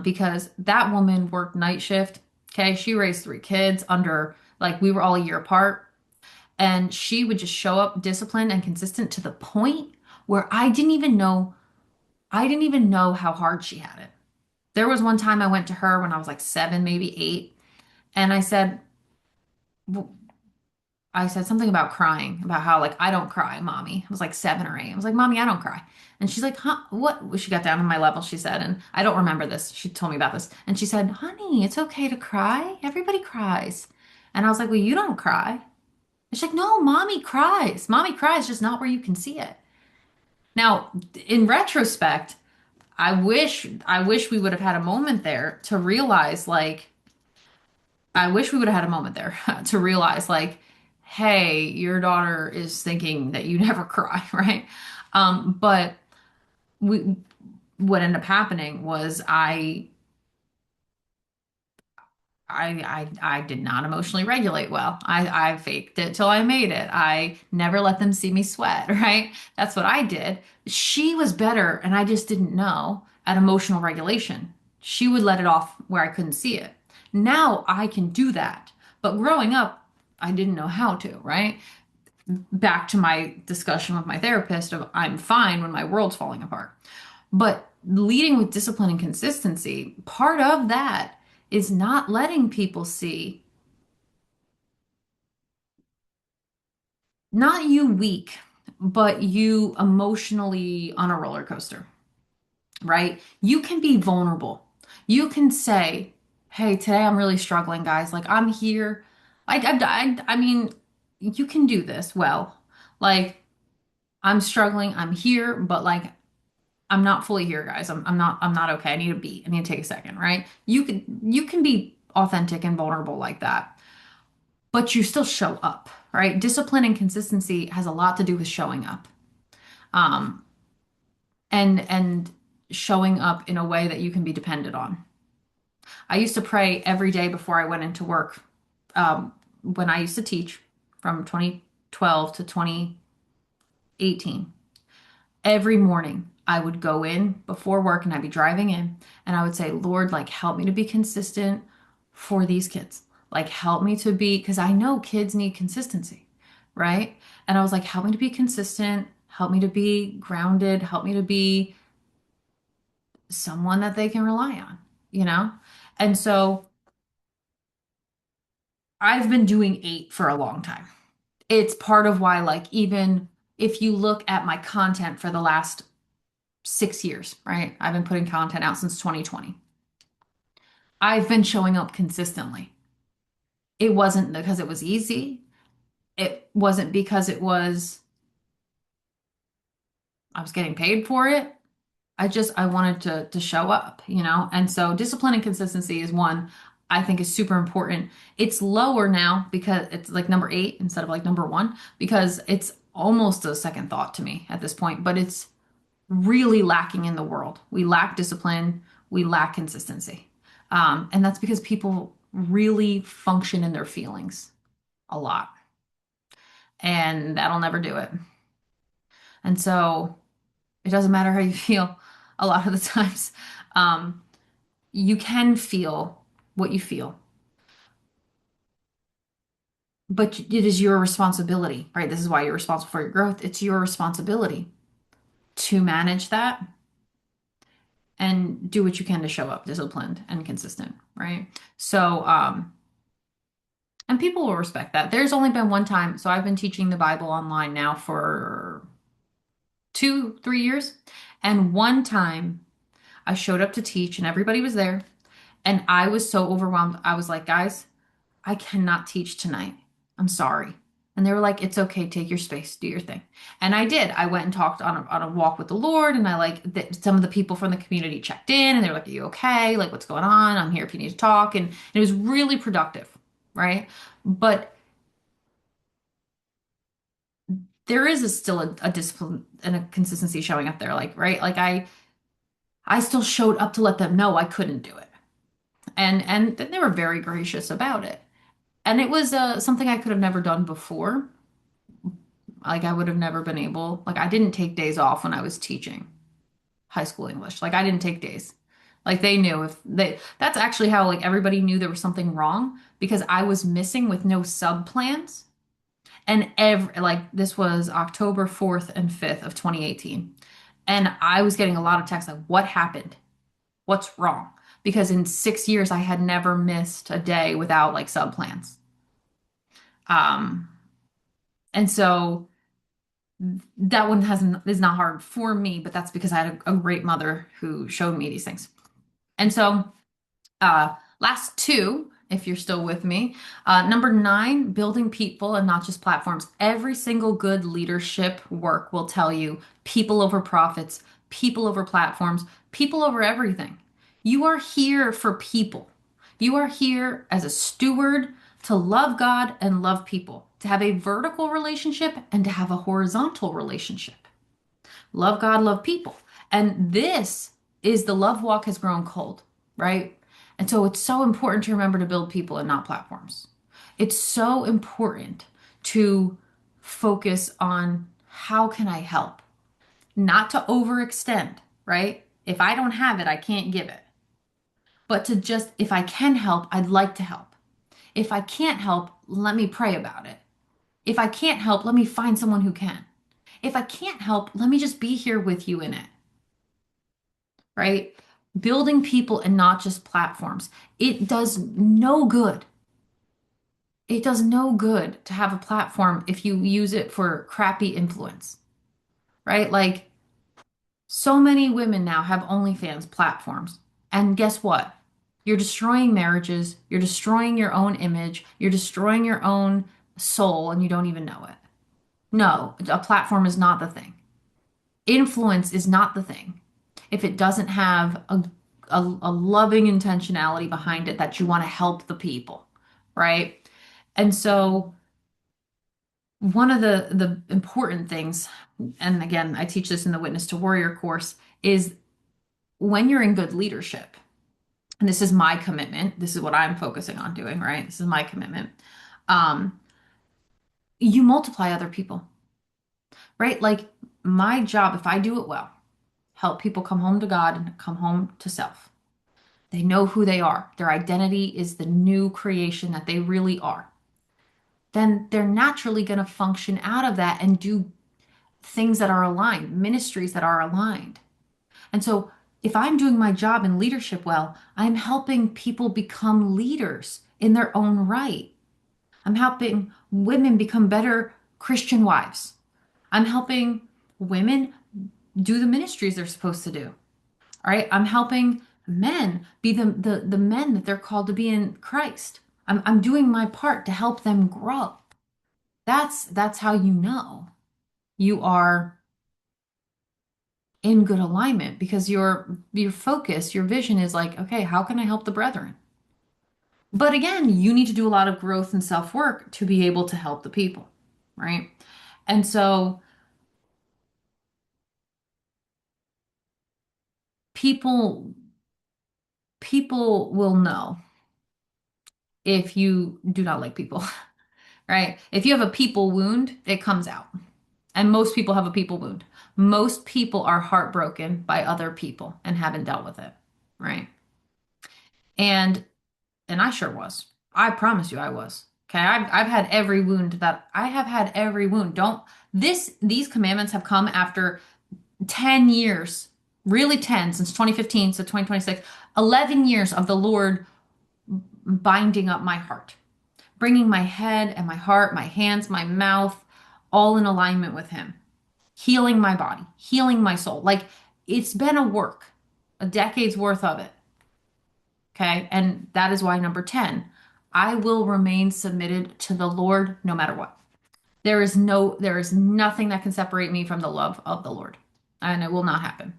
because that woman worked night shift. Okay, she raised 3 kids under, like, we were all a year apart, and she would just show up disciplined and consistent to the point where I didn't even know how hard she had it. There was one time I went to her when I was like 7, maybe 8, and I said something about crying, about how, like, I don't cry, mommy. I was like 7 or 8. I was like, mommy, I don't cry. And she's like, huh, what? She got down to my level, she said, and I don't remember this. She told me about this. And she said, honey, it's okay to cry. Everybody cries. And I was like, well, you don't cry. And she's like, no, mommy cries. Mommy cries, just not where you can see it. Now, in retrospect, I wish we would have had a moment there to realize, like, I wish we would have had a moment there to realize, like, hey, your daughter is thinking that you never cry, right? But we, what ended up happening was I did not emotionally regulate well. I faked it till I made it. I never let them see me sweat, right? That's what I did. She was better, and I just didn't know at emotional regulation. She would let it off where I couldn't see it. Now I can do that. But growing up, I didn't know how to, right? Back to my discussion with my therapist of I'm fine when my world's falling apart. But leading with discipline and consistency, part of that is not letting people see, not you weak, but you emotionally on a roller coaster, right? You can be vulnerable. You can say, hey, today I'm really struggling, guys. Like, I'm here. Like, I mean, you can do this well. Like, I'm struggling. I'm here, but like, I'm not fully here, guys. I'm not okay. I need a beat. I need to take a second, right? You can be authentic and vulnerable like that, but you still show up, right? Discipline and consistency has a lot to do with showing up. Um, and showing up in a way that you can be dependent on. I used to pray every day before I went into work. When I used to teach from 2012 to 2018, every morning I would go in before work and I'd be driving in and I would say, Lord, like, help me to be consistent for these kids. Like, help me to be, because I know kids need consistency, right? And I was like, help me to be consistent, help me to be grounded, help me to be someone that they can rely on, you know? And so I've been doing 8 for a long time. It's part of why, like, even if you look at my content for the last 6 years, right? I've been putting content out since 2020. I've been showing up consistently. It wasn't because it was easy. It wasn't because I was getting paid for it. I wanted to show up, you know? And so discipline and consistency is one I think is super important. It's lower now because it's like number 8 instead of like number 1 because it's almost a second thought to me at this point, but really lacking in the world. We lack discipline, we lack consistency. And that's because people really function in their feelings a lot, and that'll never do it. And so it doesn't matter how you feel a lot of the times. Um, you can feel what you feel, but it is your responsibility, right? This is why you're responsible for your growth. It's your responsibility to manage that and do what you can to show up disciplined and consistent, right? So, and people will respect that. There's only been one time. So I've been teaching the Bible online now for 2, 3 years. And one time I showed up to teach and everybody was there. And I was so overwhelmed. I was like, guys, I cannot teach tonight. I'm sorry. And they were like, it's okay. Take your space. Do your thing. And I did. I went and talked on a walk with the Lord. And some of the people from the community checked in and they were like, are you okay? Like, what's going on? I'm here if you need to talk. And it was really productive, right? But there is still a discipline and a consistency showing up there. Like, right? Like I still showed up to let them know I couldn't do it. And they were very gracious about it. And it was something I could have never done before. Like I would have never been able, like I didn't take days off when I was teaching high school English. Like I didn't take days. Like they knew if they, that's actually how like everybody knew there was something wrong because I was missing with no sub plans. And like this was October 4th and 5th of 2018. And I was getting a lot of texts like, what happened? What's wrong? Because in 6 years, I had never missed a day without like sub plans. Um, and so that one hasn't is not hard for me, but that's because I had a great mother who showed me these things. And so last two, if you're still with me. Number nine, building people and not just platforms. Every single good leadership work will tell you people over profits, people over platforms, people over everything. You are here for people. You are here as a steward to love God and love people, to have a vertical relationship and to have a horizontal relationship. Love God, love people. And this is the love walk has grown cold, right? And so it's so important to remember to build people and not platforms. It's so important to focus on how can I help, not to overextend, right? If I don't have it, I can't give it. But to just, if I can help, I'd like to help. If I can't help, let me pray about it. If I can't help, let me find someone who can. If I can't help, let me just be here with you in it, right? Building people and not just platforms. It does no good. It does no good to have a platform if you use it for crappy influence, right? Like so many women now have OnlyFans platforms. And guess what? You're destroying marriages, you're destroying your own image, you're destroying your own soul, and you don't even know it. No, a platform is not the thing. Influence is not the thing if it doesn't have a loving intentionality behind it that you want to help the people, right? And so one of the important things, and again, I teach this in the Witness to Warrior course, is when you're in good leadership, and this is my commitment, this is what I'm focusing on doing, right? This is my commitment. Um, you multiply other people, right? Like my job, if I do it well, help people come home to God and come home to self. They know who they are. Their identity is the new creation that they really are. Then they're naturally going to function out of that and do things that are aligned, ministries that are aligned. And so if I'm doing my job in leadership well, I'm helping people become leaders in their own right. I'm helping women become better Christian wives. I'm helping women do the ministries they're supposed to do. All right. I'm helping men be the men that they're called to be in Christ. I'm doing my part to help them grow. That's how you know you are in good alignment because your focus, your vision is like, okay, how can I help the brethren? But again, you need to do a lot of growth and self-work to be able to help the people, right? And so people people will know if you do not like people, right? If you have a people wound, it comes out. And most people have a people wound. Most people are heartbroken by other people and haven't dealt with it, right? And and I sure was. I promise you I was. Okay, I've had every wound that I have had every wound. Don't these commandments have come after 10 years, really 10 since 2015 to 2026, 11 years of the Lord binding up my heart, bringing my head and my heart, my hands, my mouth, all in alignment with Him, healing my body, healing my soul. Like it's been a work, a decade's worth of it. Okay. And that is why number 10, I will remain submitted to the Lord no matter what. There is nothing that can separate me from the love of the Lord. And it will not happen.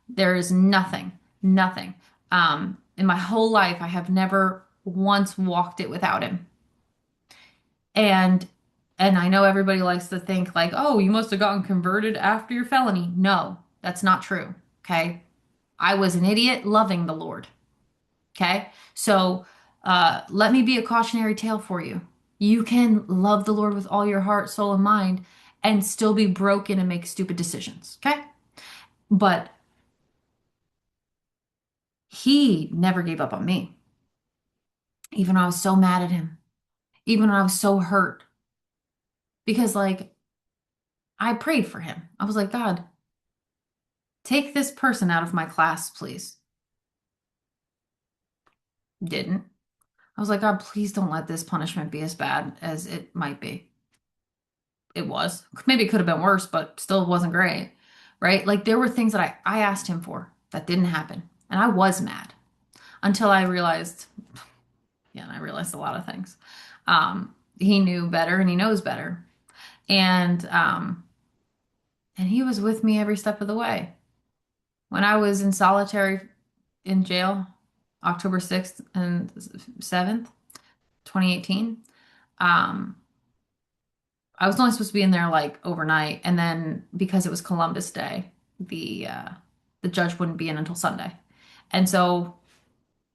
There is nothing, nothing. In my whole life, I have never once walked it without Him. And and I know everybody likes to think like, oh, you must have gotten converted after your felony. No, that's not true. Okay. I was an idiot loving the Lord. Okay. So let me be a cautionary tale for you. You can love the Lord with all your heart, soul, and mind and still be broken and make stupid decisions. Okay. But He never gave up on me, even when I was so mad at Him, even when I was so hurt, because like I prayed for him. I was like, God, take this person out of my class, please. Didn't. I was like, God, please don't let this punishment be as bad as it might be. It was. Maybe it could have been worse, but still wasn't great. Right? Like there were things that I asked him for that didn't happen. And I was mad until I realized, yeah, and I realized a lot of things. He knew better and he knows better. And and he was with me every step of the way. When I was in solitary in jail, October 6th and 7th, 2018, um, I was only supposed to be in there like overnight, and then because it was Columbus Day, the judge wouldn't be in until Sunday. And so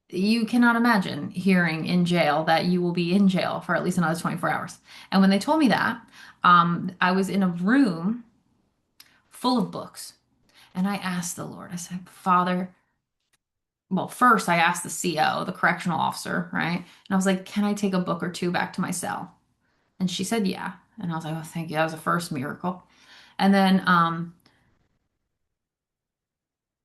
you cannot imagine hearing in jail that you will be in jail for at least another 24 hours. And when they told me that, I was in a room full of books. And I asked the Lord, I said, Father, well, first I asked the CO, the correctional officer, right? And I was like, can I take a book or two back to my cell? And she said, yeah. And I was like, oh, thank you. That was the first miracle. And then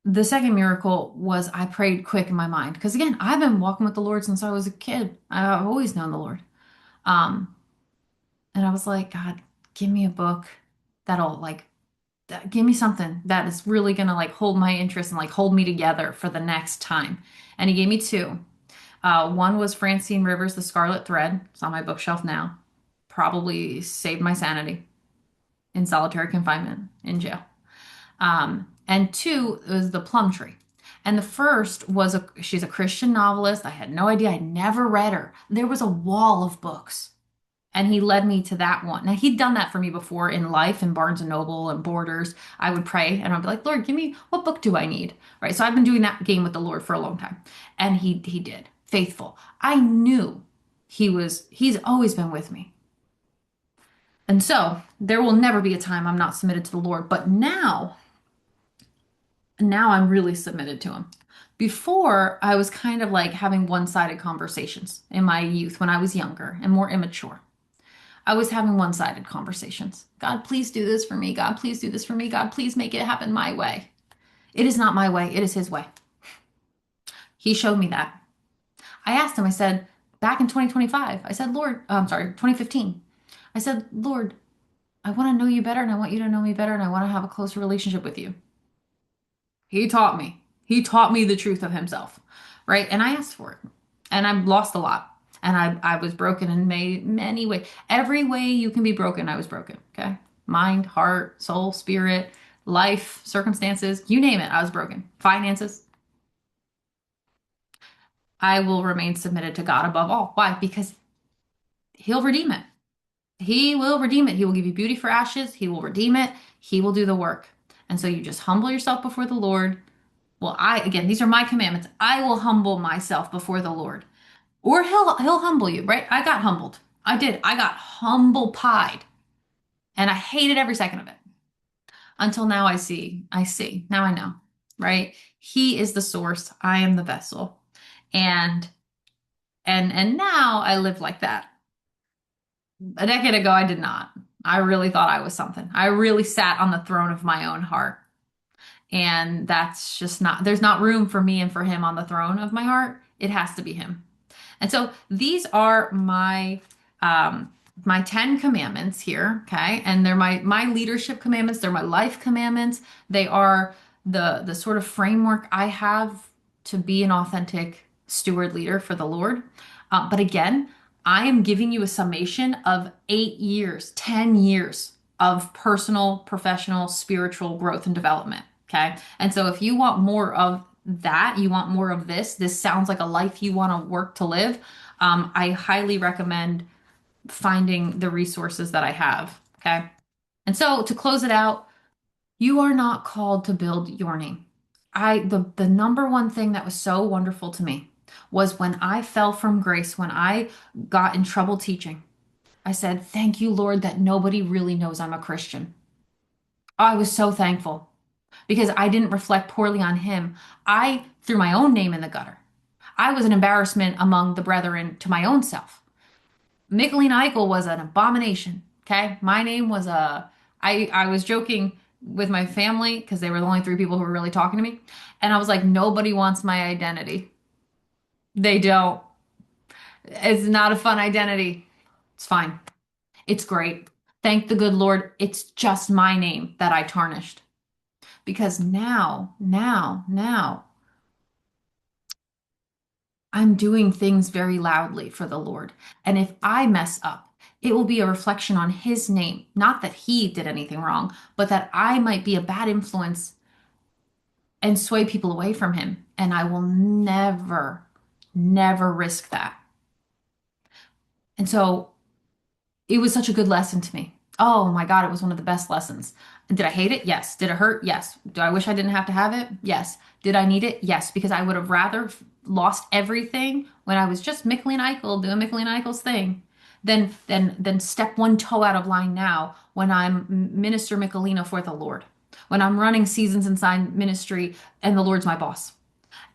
the second miracle was I prayed quick in my mind. Because again, I've been walking with the Lord since I was a kid. I've always known the Lord. Um, and I was like, God, give me a book that'll like, give me something that is really gonna like hold my interest and like hold me together for the next time. And he gave me two. One was Francine Rivers' The Scarlet Thread. It's on my bookshelf now. Probably saved my sanity in solitary confinement in jail. And two was The Plum Tree. And the first was she's a Christian novelist. I had no idea. I never read her. There was a wall of books. And he led me to that one. Now he'd done that for me before in life in Barnes and Noble and Borders. I would pray and I'd be like, Lord, give me what book do I need? Right. So I've been doing that game with the Lord for a long time. And he did. Faithful. I knew he's always been with me. And so there will never be a time I'm not submitted to the Lord. But now I'm really submitted to him. Before, I was kind of like having one-sided conversations in my youth when I was younger and more immature. I was having one-sided conversations. God, please do this for me. God, please do this for me. God, please make it happen my way. It is not my way. It is his way. He showed me that. I asked him, I said, back in 2025, I said, Lord, I'm sorry, 2015. I said, Lord, I want to know you better and I want you to know me better and I want to have a closer relationship with you. He taught me. He taught me the truth of himself, right? And I asked for it. And I've lost a lot. And I was broken in many ways. Every way you can be broken, I was broken, okay? Mind, heart, soul, spirit, life, circumstances, you name it, I was broken. Finances. I will remain submitted to God above all. Why? Because he'll redeem it. He will redeem it. He will give you beauty for ashes. He will redeem it. He will do the work. And so you just humble yourself before the Lord Well, again, these are my commandments. I will humble myself before the Lord. Or he'll humble you, right? I got humbled. I did. I got humble pied. And I hated every second of it. Until now I see. Now I know, right? He is the source. I am the vessel. And and now I live like that. A decade ago I did not. I really thought I was something. I really sat on the throne of my own heart. And that's just not, there's not room for me and for him on the throne of my heart. It has to be him. And so these are um my 10 commandments here, okay? And they're my leadership commandments, they're my life commandments. They are the sort of framework I have to be an authentic steward leader for the Lord. But again, I am giving you a summation of 8 years, 10 years of personal, professional, spiritual growth and development, okay? And so if you want more of that, you want more of this sounds like a life you want to work to live, I highly recommend finding the resources that I have. Okay. And so to close it out, you are not called to build your name. The number one thing that was so wonderful to me was when I fell from grace, when I got in trouble teaching, I said, "Thank you, Lord, that nobody really knows I'm a Christian." I was so thankful because I didn't reflect poorly on him. I threw my own name in the gutter. I was an embarrassment among the brethren to my own self. Michelina Eichel was an abomination. Okay. My name was I was joking with my family because they were the only three people who were really talking to me. And I was like, nobody wants my identity. They don't. It's not a fun identity. It's fine. It's great. Thank the good Lord. It's just my name that I tarnished. Because now, I'm doing things very loudly for the Lord. And if I mess up, it will be a reflection on his name. Not that he did anything wrong, but that I might be a bad influence and sway people away from him. And I will never, never risk that. And so it was such a good lesson to me. Oh my God, it was one of the best lessons. Did I hate it? Yes. Did it hurt? Yes. Do I wish I didn't have to have it? Yes. Did I need it? Yes, because I would have rather lost everything when I was just Michelina Eichel doing Michelina Eichel's thing than step one toe out of line now when I'm Minister Michelina for the Lord, when I'm running Seasons and Sign Ministry and the Lord's my boss.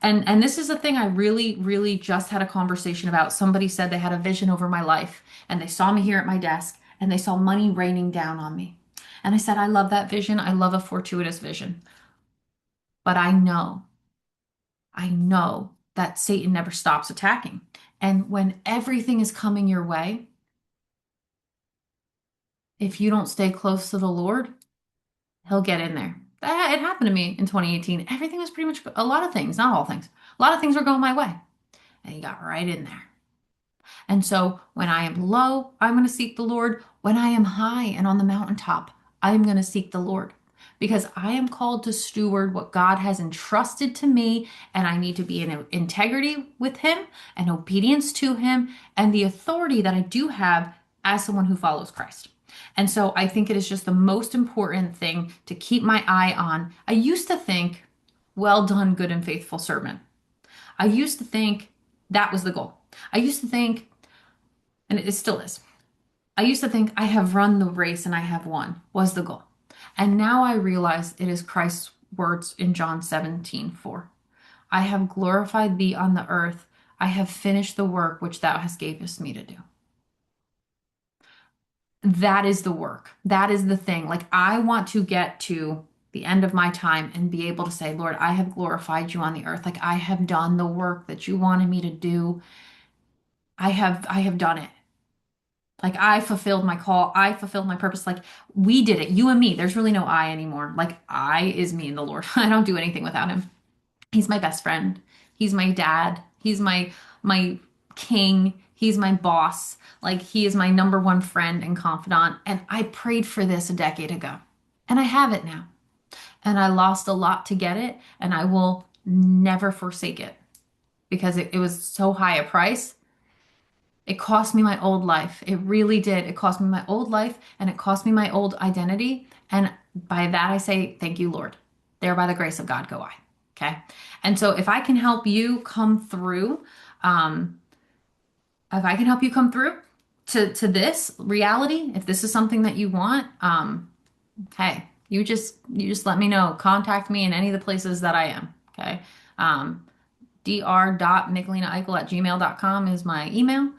And this is the thing I really, really just had a conversation about. Somebody said they had a vision over my life and they saw me here at my desk and they saw money raining down on me. And I said, I love that vision. I love a fortuitous vision. But I know that Satan never stops attacking. And when everything is coming your way, if you don't stay close to the Lord, he'll get in there. It happened to me in 2018. Everything was pretty much a lot of things, not all things. A lot of things were going my way. And he got right in there. And so when I am low, I'm going to seek the Lord. When I am high and on the mountaintop, I'm going to seek the Lord because I am called to steward what God has entrusted to me, and I need to be in integrity with Him and obedience to Him and the authority that I do have as someone who follows Christ. And so I think it is just the most important thing to keep my eye on. I used to think, well done, good and faithful servant. I used to think that was the goal. I used to think, and it still is, I used to think I have run the race and I have won was the goal. And now I realize it is Christ's words in John 17:4. I have glorified thee on the earth. I have finished the work which thou hast gavest me to do. That is the work. That is the thing. Like I want to get to the end of my time and be able to say, Lord, I have glorified you on the earth. Like I have done the work that you wanted me to do. I have done it. Like I fulfilled my call. I fulfilled my purpose. Like we did it, you and me. There's really no I anymore. Like I is me and the Lord. I don't do anything without him. He's my best friend. He's my dad. He's my king. He's my boss. Like he is my number one friend and confidant. And I prayed for this a decade ago. And I have it now. And I lost a lot to get it. And I will never forsake it because it was so high a price. It cost me my old life. It really did. It cost me my old life and it cost me my old identity. And by that I say, thank you, Lord. There by the grace of God go I. Okay. And so if I can help you come through, um, if I can help you come through to this reality, if this is something that you want, hey, you just let me know. Contact me in any of the places that I am. Okay. Um, dr.michelinaeichel@gmail.com is my email.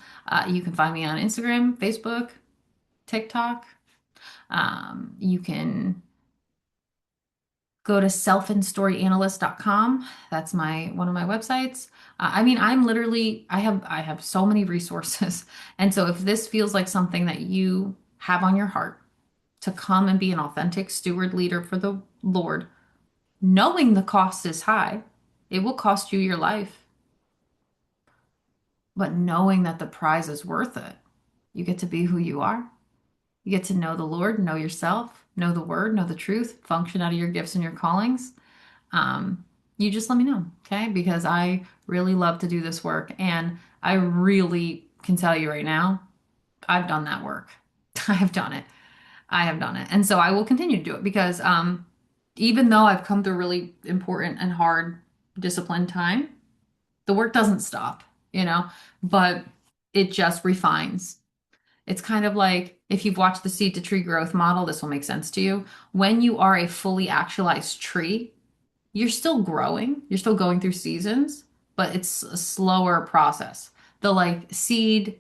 You can find me on Instagram, Facebook, TikTok. You can go to selfandstoryanalyst.com. That's my one of my websites. I mean, I have so many resources. And so if this feels like something that you have on your heart to come and be an authentic steward leader for the Lord, knowing the cost is high, it will cost you your life, but knowing that the prize is worth it, you get to be who you are. You get to know the Lord, know yourself, know the word, know the truth, function out of your gifts and your callings. um, you just let me know, okay? Because I really love to do this work, and I really can tell you right now, I've done that work. I have done it. I have done it. And so I will continue to do it because even though I've come through really important and hard discipline time, the work doesn't stop, but it just refines. It's kind of like if you've watched the seed to tree growth model, this will make sense to you. When you are a fully actualized tree, you're still growing, you're still going through seasons, but it's a slower process. The like seed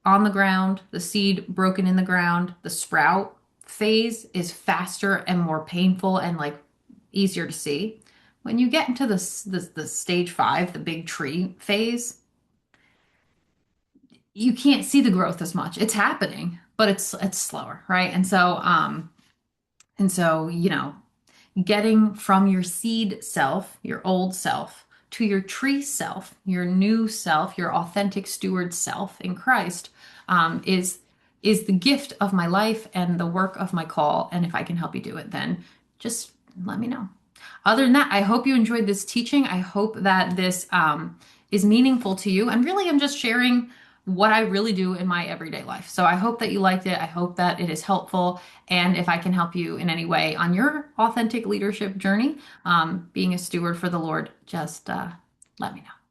on the ground, the seed broken in the ground, the sprout phase is faster and more painful and like easier to see. When you get into the stage 5, the big tree phase, you can't see the growth as much. It's happening, but it's slower, right? And so getting from your seed self, your old self, to your tree self, your new self, your authentic steward self in Christ, is the gift of my life and the work of my call. And if I can help you do it, then just let me know. Other than that, I hope you enjoyed this teaching. I hope that this is meaningful to you. And really, I'm just sharing what I really do in my everyday life. So I hope that you liked it. I hope that it is helpful. And if I can help you in any way on your authentic leadership journey, being a steward for the Lord, just let me know.